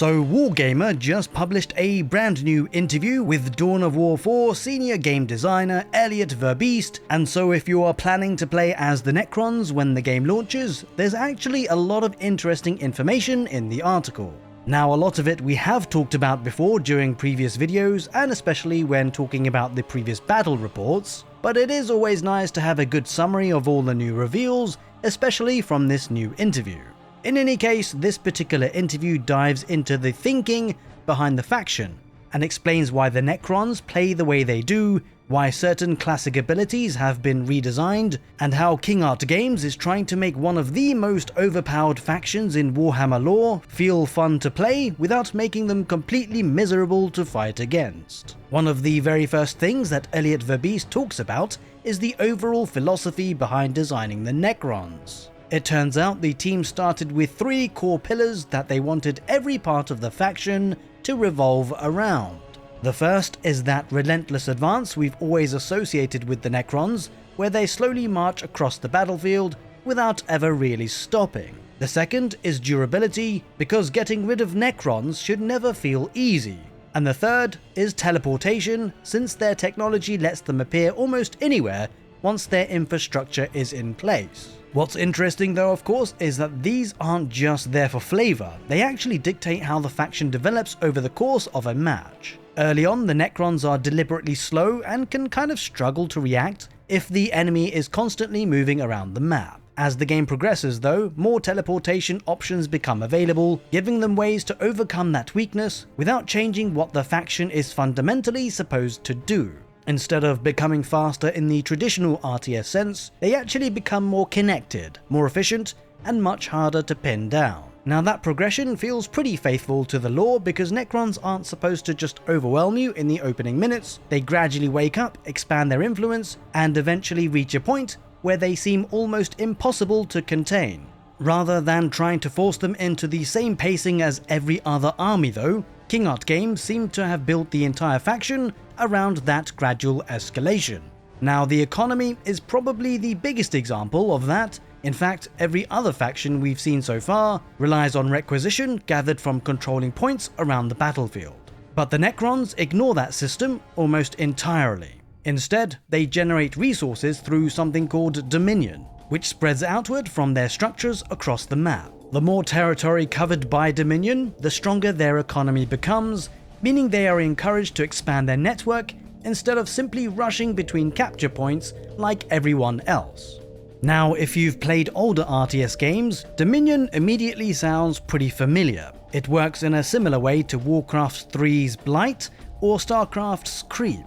So Wargamer just published a brand new interview with Dawn of War 4 senior game designer Elliott Verbiest, and so if you are planning to play as the Necrons when the game launches, there's actually a lot of interesting information in the article. Now, a lot of it we have talked about before during previous videos, and especially when talking about the previous battle reports, but it is always nice to have a good summary of all the new reveals, especially from this new interview. In any case, this particular interview dives into the thinking behind the faction, and explains why the Necrons play the way they do, why certain classic abilities have been redesigned, and how King Art Games is trying to make one of the most overpowered factions in Warhammer lore feel fun to play without making them completely miserable to fight against. One of the very first things that Elliott Verbiest talks about is the overall philosophy behind designing the Necrons. It turns out the team started with 3 core pillars that they wanted every part of the faction to revolve around. The first is that relentless advance we've always associated with the Necrons, where they slowly march across the battlefield without ever really stopping. The second is durability, because getting rid of Necrons should never feel easy. And the third is teleportation, since their technology lets them appear almost anywhere once their infrastructure is in place. What's interesting though, of course, is that these aren't just there for flavor, they actually dictate how the faction develops over the course of a match. Early on, the Necrons are deliberately slow and can kind of struggle to react if the enemy is constantly moving around the map. As the game progresses though, more teleportation options become available, giving them ways to overcome that weakness without changing what the faction is fundamentally supposed to do. Instead of becoming faster in the traditional RTS sense, they actually become more connected, more efficient, and much harder to pin down. Now that progression feels pretty faithful to the lore because Necrons aren't supposed to just overwhelm you in the opening minutes, they gradually wake up, expand their influence, and eventually reach a point where they seem almost impossible to contain. Rather than trying to force them into the same pacing as every other army though, King Art Games seem to have built the entire faction around that gradual escalation. Now the economy is probably the biggest example of that. In fact, every other faction we've seen so far relies on requisition gathered from controlling points around the battlefield. But the Necrons ignore that system almost entirely. Instead, they generate resources through something called Dominion, which spreads outward from their structures across the map. The more territory covered by Dominion, the stronger their economy becomes, meaning they are encouraged to expand their network instead of simply rushing between capture points like everyone else. Now, if you've played older RTS games, Dominion immediately sounds pretty familiar. It works in a similar way to Warcraft 3's Blight or StarCraft's Creep,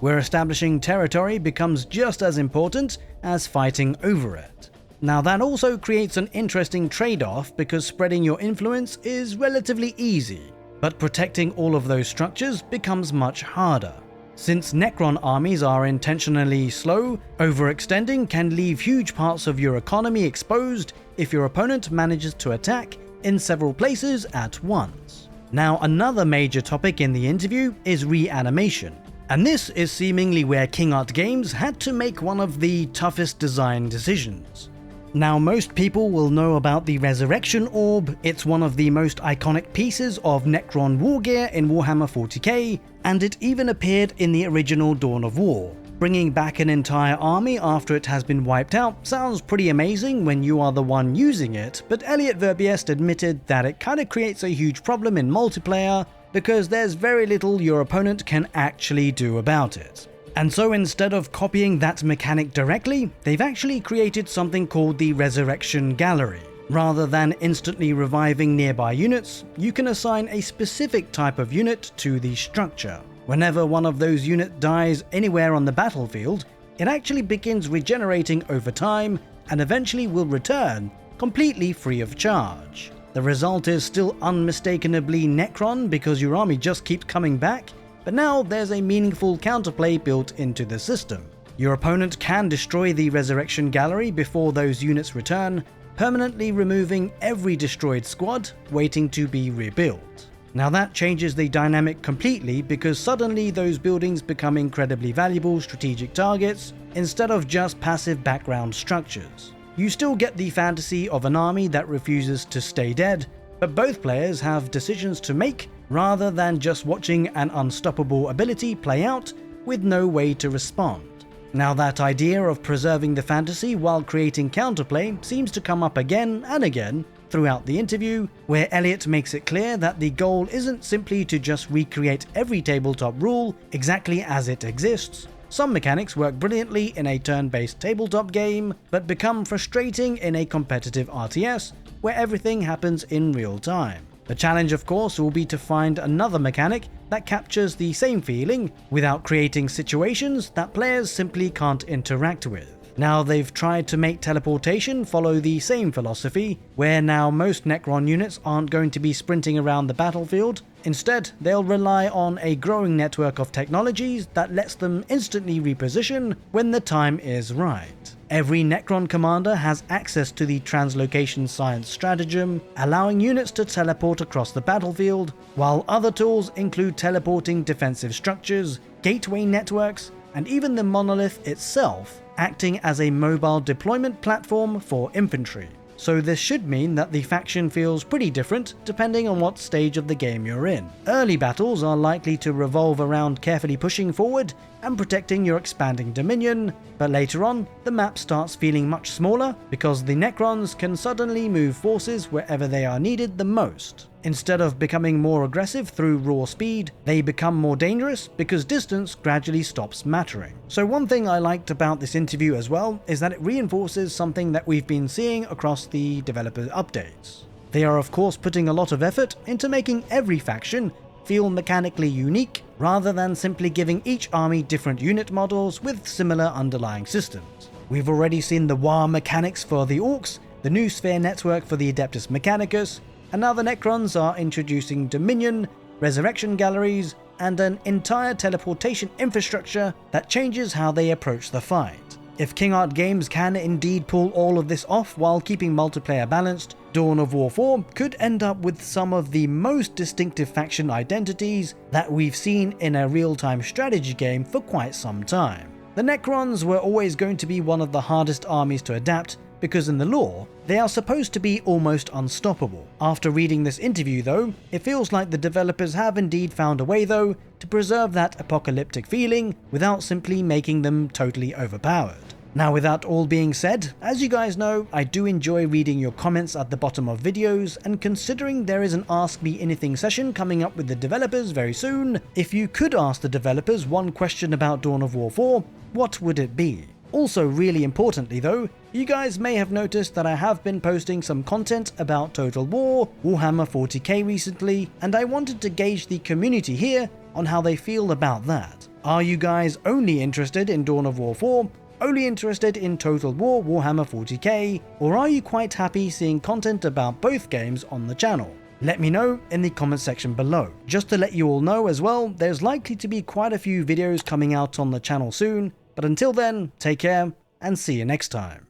where establishing territory becomes just as important as fighting over it. Now that also creates an interesting trade-off because spreading your influence is relatively easy, but protecting all of those structures becomes much harder. Since Necron armies are intentionally slow, overextending can leave huge parts of your economy exposed if your opponent manages to attack in several places at once. Now another major topic in the interview is reanimation, and this is seemingly where King Art Games had to make one of the toughest design decisions. Now most people will know about the Resurrection Orb. It's one of the most iconic pieces of Necron wargear in Warhammer 40k, and it even appeared in the original Dawn of War. Bringing back an entire army after it has been wiped out sounds pretty amazing when you are the one using it, but Elliott Verbiest admitted that it kinda creates a huge problem in multiplayer because there's very little your opponent can actually do about it. And so instead of copying that mechanic directly, they've actually created something called the Resurrection Gallery. Rather than instantly reviving nearby units, you can assign a specific type of unit to the structure. Whenever one of those units dies anywhere on the battlefield, it actually begins regenerating over time and eventually will return completely free of charge. The result is still unmistakably Necron because your army just keeps coming back, but now there's a meaningful counterplay built into the system. Your opponent can destroy the Resurrection Gallery before those units return, permanently removing every destroyed squad waiting to be rebuilt. Now that changes the dynamic completely because suddenly those buildings become incredibly valuable strategic targets instead of just passive background structures. You still get the fantasy of an army that refuses to stay dead, but both players have decisions to make rather than just watching an unstoppable ability play out with no way to respond. Now, that idea of preserving the fantasy while creating counterplay seems to come up again and again throughout the interview, where Elliott makes it clear that the goal isn't simply to just recreate every tabletop rule exactly as it exists. Some mechanics work brilliantly in a turn-based tabletop game, but become frustrating in a competitive RTS where everything happens in real time. The challenge, of course, will be to find another mechanic that captures the same feeling without creating situations that players simply can't interact with. Now, they've tried to make teleportation follow the same philosophy, where now most Necron units aren't going to be sprinting around the battlefield. Instead, they'll rely on a growing network of technologies that lets them instantly reposition when the time is right. Every Necron commander has access to the translocation science stratagem, allowing units to teleport across the battlefield, while other tools include teleporting defensive structures, gateway networks, and even the monolith itself, acting as a mobile deployment platform for infantry. So this should mean that the faction feels pretty different depending on what stage of the game you're in. Early battles are likely to revolve around carefully pushing forward and protecting your expanding dominion, but later on, the map starts feeling much smaller because the Necrons can suddenly move forces wherever they are needed the most. Instead of becoming more aggressive through raw speed, they become more dangerous because distance gradually stops mattering. So one thing I liked about this interview as well is that it reinforces something that we've been seeing across the developer updates. They are of course putting a lot of effort into making every faction feel mechanically unique, rather than simply giving each army different unit models with similar underlying systems. We've already seen the war mechanics for the Orcs, the new sphere network for the Adeptus Mechanicus, and now the Necrons are introducing Dominion, resurrection galleries, and an entire teleportation infrastructure that changes how they approach the fight. If King Art Games can indeed pull all of this off while keeping multiplayer balanced, Dawn of War 4 could end up with some of the most distinctive faction identities that we've seen in a real-time strategy game for quite some time. The Necrons were always going to be one of the hardest armies to adapt, because in the lore, they are supposed to be almost unstoppable. After reading this interview though, it feels like the developers have indeed found a way though to preserve that apocalyptic feeling without simply making them totally overpowered. Now, with that all being said, as you guys know, I do enjoy reading your comments at the bottom of videos, and considering there is an Ask Me Anything session coming up with the developers very soon, if you could ask the developers one question about Dawn of War 4, what would it be? Also, really importantly though, you guys may have noticed that I have been posting some content about Total War, Warhammer 40k recently, and I wanted to gauge the community here on how they feel about that. Are you guys only interested in Dawn of War 4? Only interested in Total War Warhammer 40k, or are you quite happy seeing content about both games on the channel? Let me know in the comment section below. Just to let you all know as well, there's likely to be quite a few videos coming out on the channel soon, but until then, take care and see you next time.